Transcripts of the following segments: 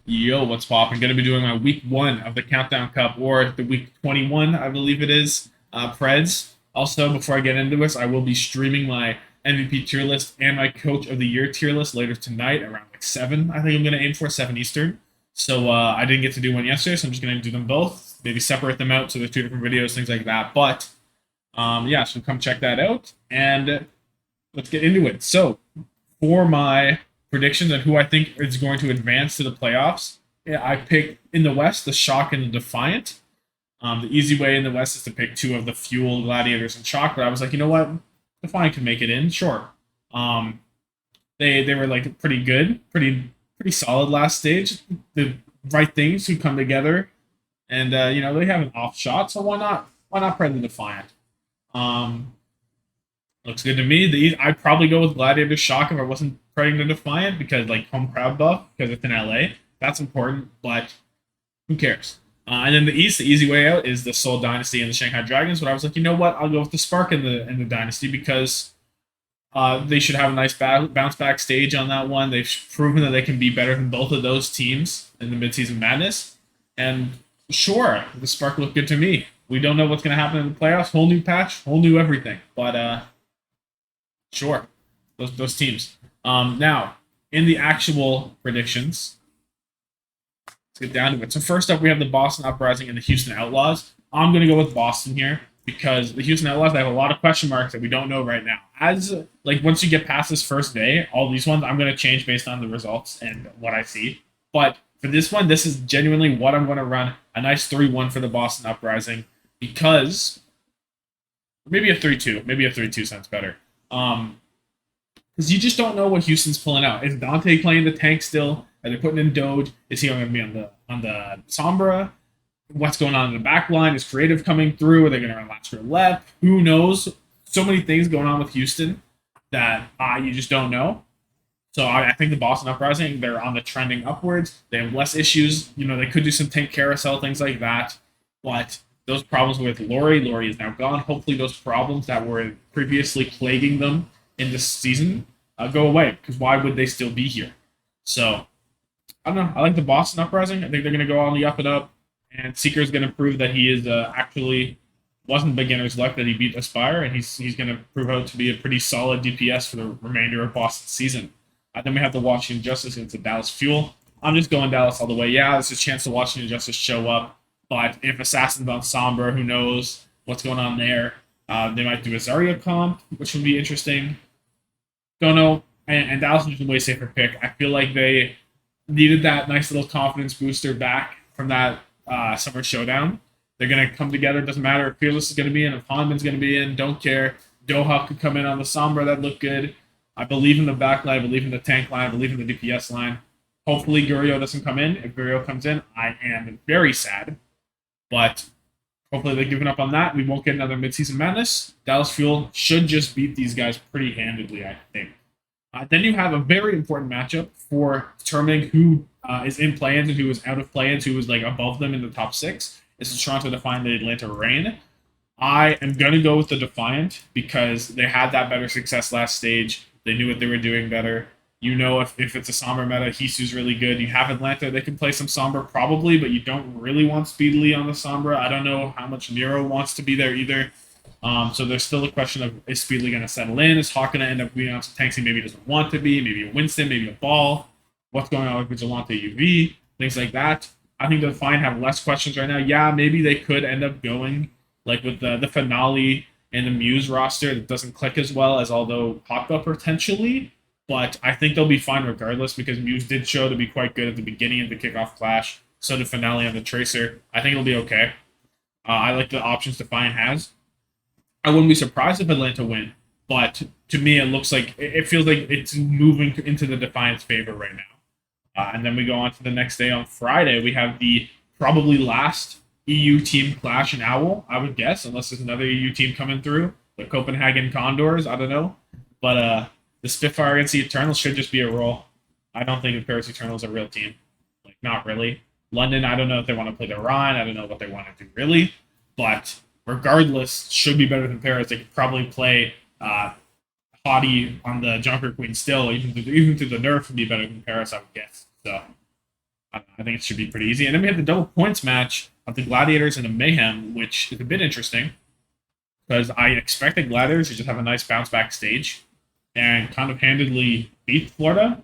Yo, what's poppin'? Gonna be doing my week one of the Countdown Cup, or the week 21, I believe it is, Preds. Also, before I get into this, I will be streaming my MVP tier list and my Coach of the Year tier list later tonight around like 7. I think I'm gonna aim for 7 Eastern. So I didn't get to do one yesterday, so I'm just gonna do them both. Maybe separate them out so there's two different videos, things like that. But yeah, so come check that out and let's get into it. So for my predictions and who I think is going to advance to the playoffs, yeah, I picked in the West the Shock and the Defiant. The easy way in the West is to pick two of the Fuel, Gladiators, and Shock, but I was like, you know what, Defiant can make it in, sure. Um, they were like pretty good, pretty solid last stage. The right things who come together, and they have an off shot, so why not play the Defiant? Um, Looks good to me. I'd probably go with Gladiator Shock if I wasn't praying to Defiant because like home crowd buff because it's in LA. That's important, but who cares? And then the East, the easy way out is the Seoul Dynasty and the Shanghai Dragons. But I was like, you know what? I'll go with the Spark and the Dynasty because they should have a nice bounce back stage on that one. They've proven that they can be better than both of those teams in the midseason madness. And sure, the Spark looked good to me. We don't know what's going to happen in the playoffs. Whole new patch, whole new everything. But sure, those teams. Now, in the actual predictions, let's get down to it. So first up, we have the Boston Uprising and the Houston Outlaws. I'm going to go with Boston here because the Houston Outlaws, they have a lot of question marks that we don't know right now. As like once you get past this first day, all these ones I'm going to change based on the results and what I see. But for this one, this is genuinely what I'm going to run. A nice 3-1 for the Boston Uprising because maybe a 3-2. Maybe a 3-2 sounds better. Because you just don't know what Houston's pulling out. Is Dante playing the tank still? Are they putting in Doge? Is he going to be on the Sombra? What's going on in the back line? Is Creative coming through? Are they going to run last left? Who knows? So many things going on with Houston that you just don't know. So I think the Boston Uprising, they're on the trending upwards. They have less issues. They could do some tank carousel, things like that. But those problems with Lori is now gone. Hopefully those problems that were previously plaguing them in this season go away, because why would they still be here? So I don't know. I like the Boston Uprising. I think they're going to go on the up and up, and Seeker is going to prove that he is actually wasn't beginner's luck that he beat Aspire, and he's going to prove out to be a pretty solid DPS for the remainder of Boston's season. Then we have the Washington Justice against the Dallas Fuel. I'm just going Dallas all the way. Yeah, there's a chance the Washington Justice show up, but if Assassin's on Sombra, who knows what's going on there? They might do a Zarya comp, which would be interesting. Don't know. And Dallas is a way safer pick. I feel like they needed that nice little confidence booster back from that summer showdown. They're going to come together. Doesn't matter if Fearless is going to be in, if Hanman's going to be in. Don't care. Doha could come in on the Sombra. That looked good. I believe in the back line. I believe in the tank line. I believe in the DPS line. Hopefully, Gurio doesn't come in. If Gurio comes in, I am very sad. But hopefully they've given up on that. We won't get another midseason madness. Dallas Fuel should just beat these guys pretty handedly, I think. Then you have a very important matchup for determining who is in play-ins and who is out of play-ins, who is like above them in the top six. It's the Toronto Defiant, the Atlanta Reign. I am going to go with the Defiant because they had that better success last stage. They knew what they were doing better. If it's a Sombra meta, Hisu's really good. You have Atlanta, they can play some Sombra probably, but you don't really want Speedily on the Sombra. I don't know how much Nero wants to be there either. So there's still a question of, is Speedily going to settle in? Is Hawk going to end up being on some tanks he maybe doesn't want to be? Maybe a Winston, maybe a Ball. What's going on with Vigilante UV? Things like that. I think the Defiant have less questions right now. Yeah, maybe they could end up going like with the finale and the Muse roster that doesn't click as well as although Pop Up potentially. But I think they'll be fine regardless because Muse did show to be quite good at the beginning of the kickoff clash. So did Finale on the Tracer. I think it'll be okay. I like the options Defiant has. I wouldn't be surprised if Atlanta win, but to me, it feels like it's moving into the Defiant's favor right now. And then we go on to the next day on Friday. We have the probably last EU team clash in Owl, I would guess, unless there's another EU team coming through. The Copenhagen Condors, I don't know. But the Spitfire against the Eternals should just be a roll. I don't think the Paris Eternals are a real team. Like, not really. London, I don't know if they want to play the Rhine. I don't know what they want to do, really. But regardless, should be better than Paris. They could probably play Hottie on the Junker Queen still, even through the nerf, would be better than Paris, I would guess. So, I don't know. I think it should be pretty easy. And then we have the double points match of the Gladiators and the Mayhem, which is a bit interesting because I expect the Gladiators to just have a nice bounce back stage and kind of handedly beat Florida.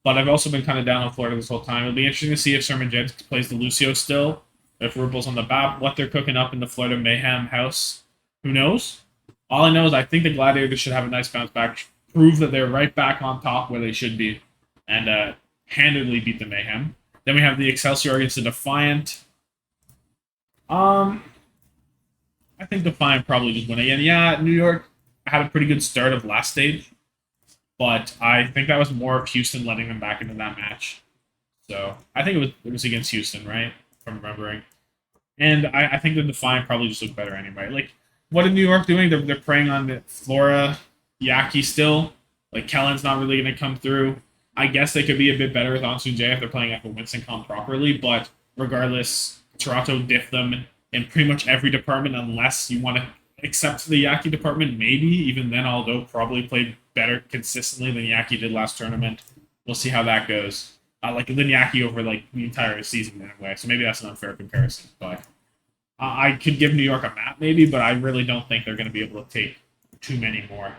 But I've also been kind of down on Florida this whole time. It'll be interesting to see if Sermon Jets plays the Lucio still, if Rupel's on the bat, what they're cooking up in the Florida Mayhem house. Who knows? All I know is I think the Gladiators should have a nice bounce back, prove that they're right back on top where they should be, and handedly beat the Mayhem. Then we have the Excelsior against the Defiant. I think Defiant probably just win again. Yeah, New York had a pretty good start of last stage, but I think that was more of Houston letting them back into that match. So I think it was against Houston, right? From remembering. And I think the Defiant probably just looked better anyway. Like, what is New York doing? They're preying on the Flora, Yaki still. Like, Kellen's not really going to come through. I guess they could be a bit better with Ansun J if they're playing Echo Winston properly, but regardless, Toronto diffed them in pretty much every department unless you want to accept the Yaki department, maybe. Even then, although probably played better consistently than Yaki did last tournament. We'll see how that goes. Like than Yaki over like the entire season in a way, so maybe that's an unfair comparison. But I could give New York a map maybe, but I really don't think they're going to be able to take too many more.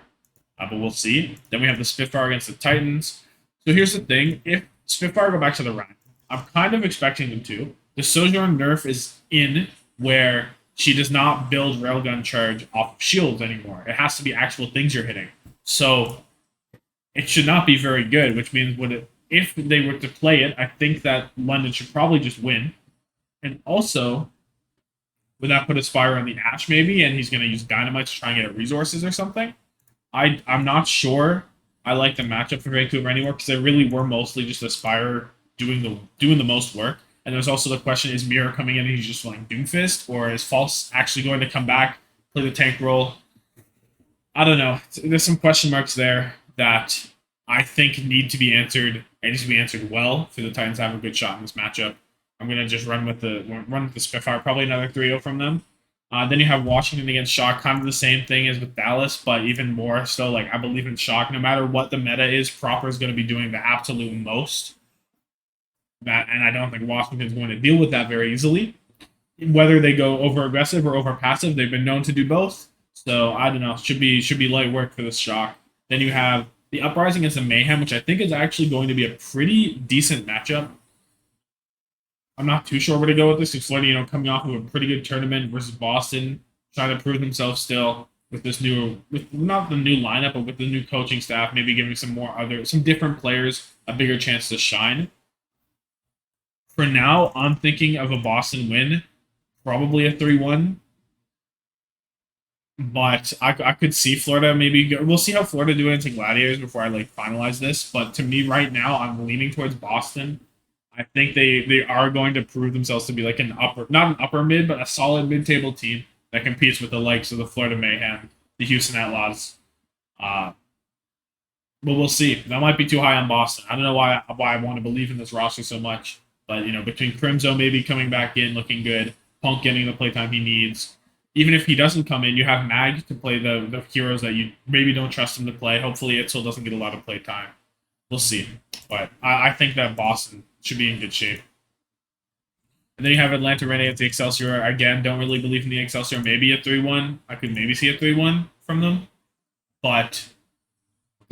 But we'll see. Then we have the Spitfire against the Titans. So here's the thing: if Spitfire go back to the run, I'm kind of expecting them to. The Sojourn nerf is in where she does not build railgun charge off of shields anymore. It has to be actual things you're hitting. So it should not be very good, which means if they were to play it, I think that London should probably just win. And also, would that put a Spire on the Ash maybe, and he's going to use Dynamite to try and get resources or something? I'm not sure I like the matchup for Vancouver anymore because they really were mostly just a Spire doing the most work. And there's also the question, is Mirror coming in and he's just like Doomfist, or is False actually going to come back, play the tank role? I don't know. There's some question marks there that I think need to be answered, and needs to be answered well for the Titans to have a good shot in this matchup. I'm gonna just run with the Spitfire, probably another 3-0 from them. Then you have Washington against Shock, kind of the same thing as with Dallas, but even more so. Like, I believe in Shock. No matter what the meta is, Proper is going to be doing the absolute most. And I don't think Washington's going to deal with that very easily. Whether they go over aggressive or over passive, they've been known to do both. So I don't know. Should be light work for this Shock. Then you have the Uprising against the Mayhem, which I think is actually going to be a pretty decent matchup. I'm not too sure where to go with this. Because Florida, coming off of a pretty good tournament versus Boston, trying to prove themselves still with this not the new lineup, but with the new coaching staff, maybe giving some different players a bigger chance to shine. For now, I'm thinking of a Boston win, probably a 3-1. But I could see Florida maybe. We'll see how Florida do against Gladiators before I finalize this. But to me, right now, I'm leaning towards Boston. I think they are going to prove themselves to be like not an upper mid, but a solid mid-table team that competes with the likes of the Florida Mayhem, the Houston Outlaws. But we'll see. That might be too high on Boston. I don't know why I want to believe in this roster so much. But, between Crimzo maybe coming back in, looking good, Punk getting the playtime he needs. Even if he doesn't come in, you have Mag to play the heroes that you maybe don't trust him to play. Hopefully, Itzel doesn't get a lot of playtime. We'll see. But I think that Boston should be in good shape. And then you have Atlanta running at the Excelsior. Again, don't really believe in the Excelsior. Maybe a 3-1. I could maybe see a 3-1 from them. But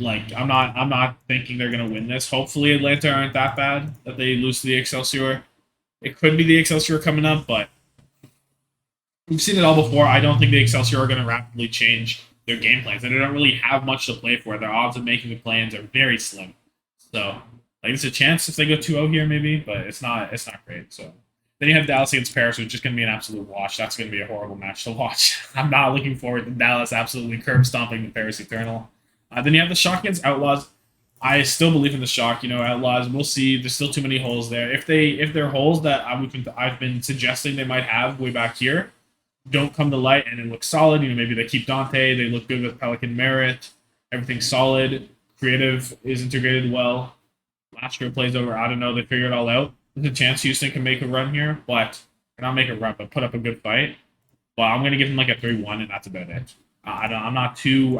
I'm not thinking they're gonna win this. Hopefully Atlanta aren't that bad that they lose to the Excelsior. It could be the Excelsior coming up, but we've seen it all before. I don't think the Excelsior are gonna rapidly change their game plans. And they don't really have much to play for. Their odds of making the plans are very slim. So it's a chance if they go 2-0 here, maybe, but it's not great. So then you have Dallas against Paris, which is just going to be an absolute wash. That's going to be a horrible match to watch. I'm not looking forward to Dallas absolutely curb stomping the Paris Eternal. Then you have the Shock against Outlaws. I still believe in the Shock. Outlaws. We'll see. There's still too many holes there. If they're holes that I've been suggesting they might have way back here, don't come to light and it looks solid. Maybe they keep Dante. They look good with Pelican Merit. Everything's solid. Creative is integrated well. Last year plays over. I don't know. They figure it all out. There's a chance Houston can make a run here, but not make a run, but put up a good fight. But I'm going to give them like a 3-1, and that's about it. I'm not too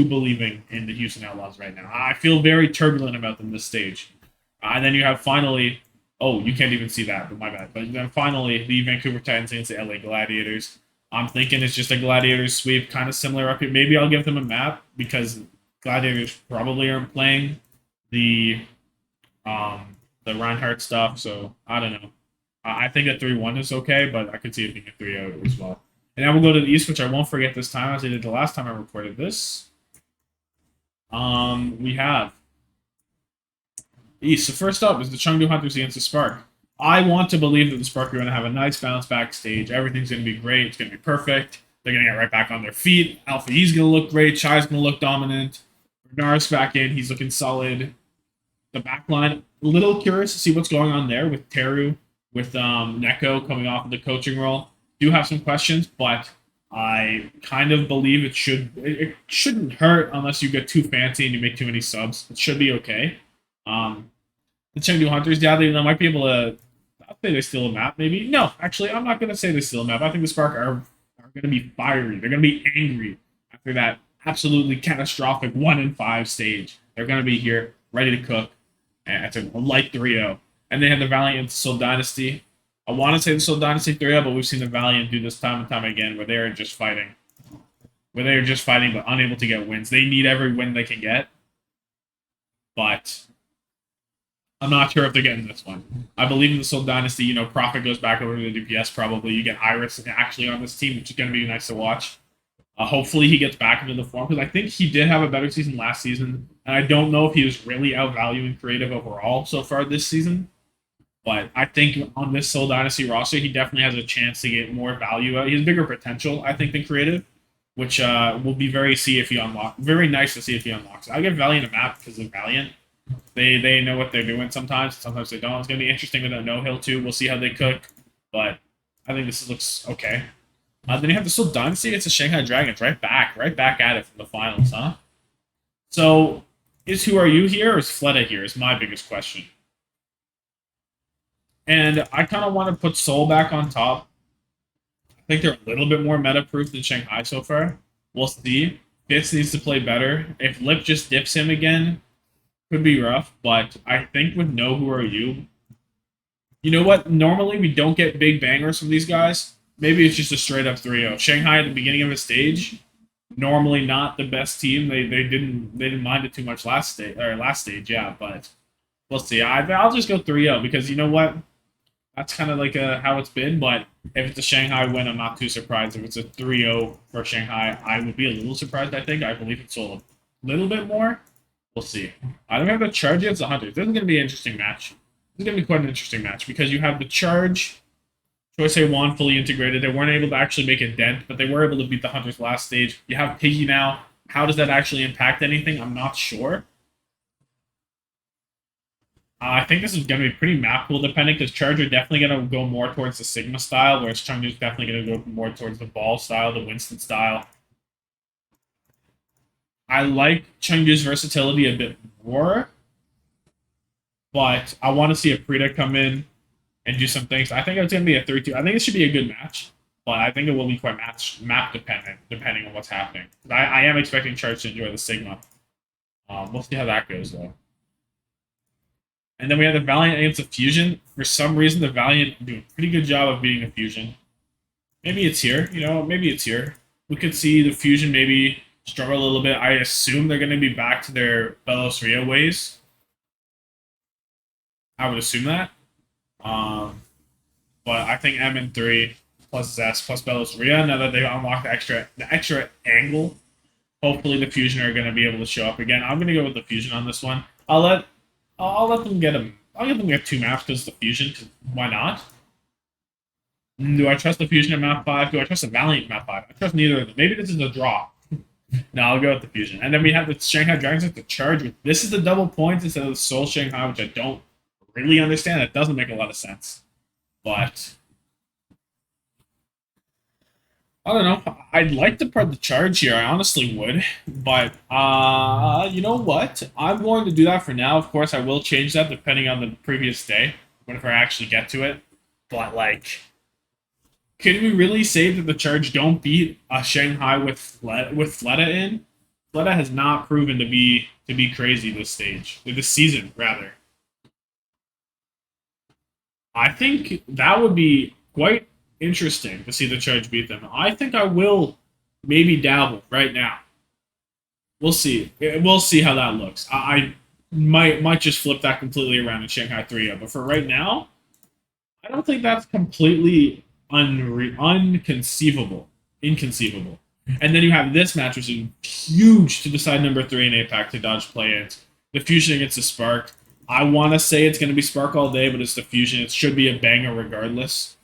believing in the Houston Outlaws right now. I feel very turbulent about them this stage. And then you have finally Oh, you can't even see that, but my bad. But then finally, the Vancouver Titans against the LA Gladiators. I'm thinking it's just a Gladiators sweep, kind of similar up here. Maybe I'll give them a map because Gladiators probably aren't playing the the Reinhardt stuff. So I don't know. I think a 3-1 is okay, but I could see it being a 3-0 as well. And now we'll go to the East, which I won't forget this time, as I did the last time I recorded this. We have East. So first up is the Chengdu Hunters against the Spark. I want to believe that the Spark are going to have a nice bounce back stage. Everything's going to be great. It's going to be perfect. They're going to get right back on their feet. Alpha E's going to look great. Chai's going to look dominant. Bernard's back in. He's looking solid. The back line, a little curious to see what's going on there with Teru, with Neko coming off of the coaching role. Do have some questions, but I kind of believe it shouldn't hurt unless you get too fancy and you make too many subs. It should be okay. Um, the Chengdu Hunters, yeah, they might be able to. I'll say they steal a map, maybe. No, actually, I'm not going to say they steal a map. I think the Spark are going to be fiery. They're going to be angry after that absolutely catastrophic 1-5 stage. They're going to be here, ready to cook. And it's a light 3-0. And they had the Valiant Soul Dynasty. I want to say the Soul Dynasty 3-0, but we've seen the Valiant do this time and time again where they are just fighting. Where they are just fighting but unable to get wins. They need every win they can get. But I'm not sure if they're getting this one. I believe in the Soul Dynasty. You know, Profit goes back over to the DPS probably. You get Iris actually on this team, which is going to be nice to watch. Hopefully he gets back into the form because I think he did have a better season last season, and I don't know if he was really outvaluing creative overall so far this season. But I think on this Soul Dynasty roster, he definitely has a chance to get more value out. He has bigger potential, I think, than creative, which will be very nice to see if he unlocks. I give Valiant a map because of Valiant. They know what they're doing sometimes. Sometimes they don't. It's gonna be interesting with a no hill too. We'll see how they cook, but I think this looks okay. Then you have the Soul Dynasty against the Shanghai Dragons, right back at it from the finals, huh? So, is Who Are You here or is Fleta here? Is my biggest question. And I kind of want to put Soul back on top. I think they're a little bit more meta-proof than Shanghai so far. We'll see. Fitz needs to play better. If Lip just dips him again, could be rough. But I think with No Who Are You, you know what? Normally we don't get big bangers from these guys. Maybe it's just a straight up 3-0. Shanghai at the beginning of a stage, normally not the best team. They didn't mind it too much last stage, yeah, but we'll see. I'll just go 3-0 because you know what? That's kind of like how it's been, but if it's a Shanghai win, I'm not too surprised. If it's a 3-0 for Shanghai, I would be a little surprised, I think. I believe it's a little bit more. We'll see. I don't have the Charge against the Hunters. This is going to be an interesting match. This is going to be quite an interesting match because you have the Charge Choice A1 fully integrated. They weren't able to actually make a dent, but they were able to beat the Hunters last stage. You have Piggy now. How does that actually impact anything? I'm not sure. I think this is going to be pretty map pool dependent because Charge are definitely going to go more towards the Sigma style, whereas Chengdu is definitely going to go more towards the Ball style, the Winston style. I like Chengdu's versatility a bit more, but I want to see a Prita come in and do some things. I think it's going to be a 3-2. I think it should be a good match, but I think it will be quite map dependent, depending on what's happening. I am expecting Charge to enjoy the Sigma. We'll see how that goes, though. And then we have the Valiant against the Fusion. For some reason, the Valiant do a pretty good job of beating the Fusion. Maybe it's here. Maybe it's here. We could see the Fusion maybe struggle a little bit. I assume they're going to be back to their Belos Rio ways. I would assume that. But I think M3 plus Zest plus Belos Rio, now that they've unlocked the extra angle, hopefully the Fusion are going to be able to show up again. I'm going to go with the Fusion on this one. I'll let them get them. I'll let them get 2 maps because the Fusion. Cause why not? Do I trust the Fusion at map 5? Do I trust the Valiant at map 5? I trust neither of them. Maybe this is a draw. No, I'll go with the Fusion. And then we have the Shanghai Dragons with the Charge. This is the double points instead of the Seoul Shanghai, which I don't really understand. That doesn't make a lot of sense. But I don't know. I'd like to put the Charge here. I honestly would. But you know what? I'm going to do that for now. Of course, I will change that depending on the previous day, whenever I actually get to it. But like, can we really say that the Charge don't beat a Shanghai with Fleta in? Fleta has not proven to be crazy this season rather. I think that would be quite interesting to see the Charge beat them. I think I will maybe dabble right now. We'll see. We'll see how that looks. I might just flip that completely around in Shanghai 3-0. But for right now, I don't think that's completely unconceivable. Inconceivable. And then you have this match, which is huge to decide number 3 in APAC to dodge play-ins. The Fusion against the Spark. I want to say it's going to be Spark all day, but it's the Fusion. It should be a banger regardless.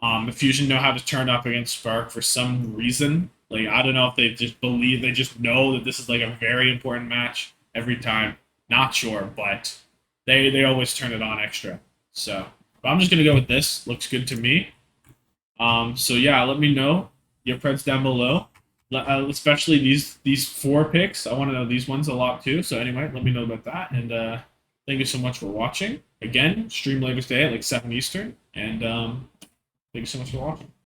The Fusion know how to turn up against Spark for some reason. Like, I don't know if they just believe, they just know that this is like a very important match every time. Not sure, but they always turn it on extra. So, but I'm just gonna go with this. Looks good to me. So yeah, let me know your Preds down below. Especially these 4 picks. I want to know these ones a lot too. So anyway, let me know about that. And thank you so much for watching. Again, stream later today at like 7 Eastern. And thank you so much for watching.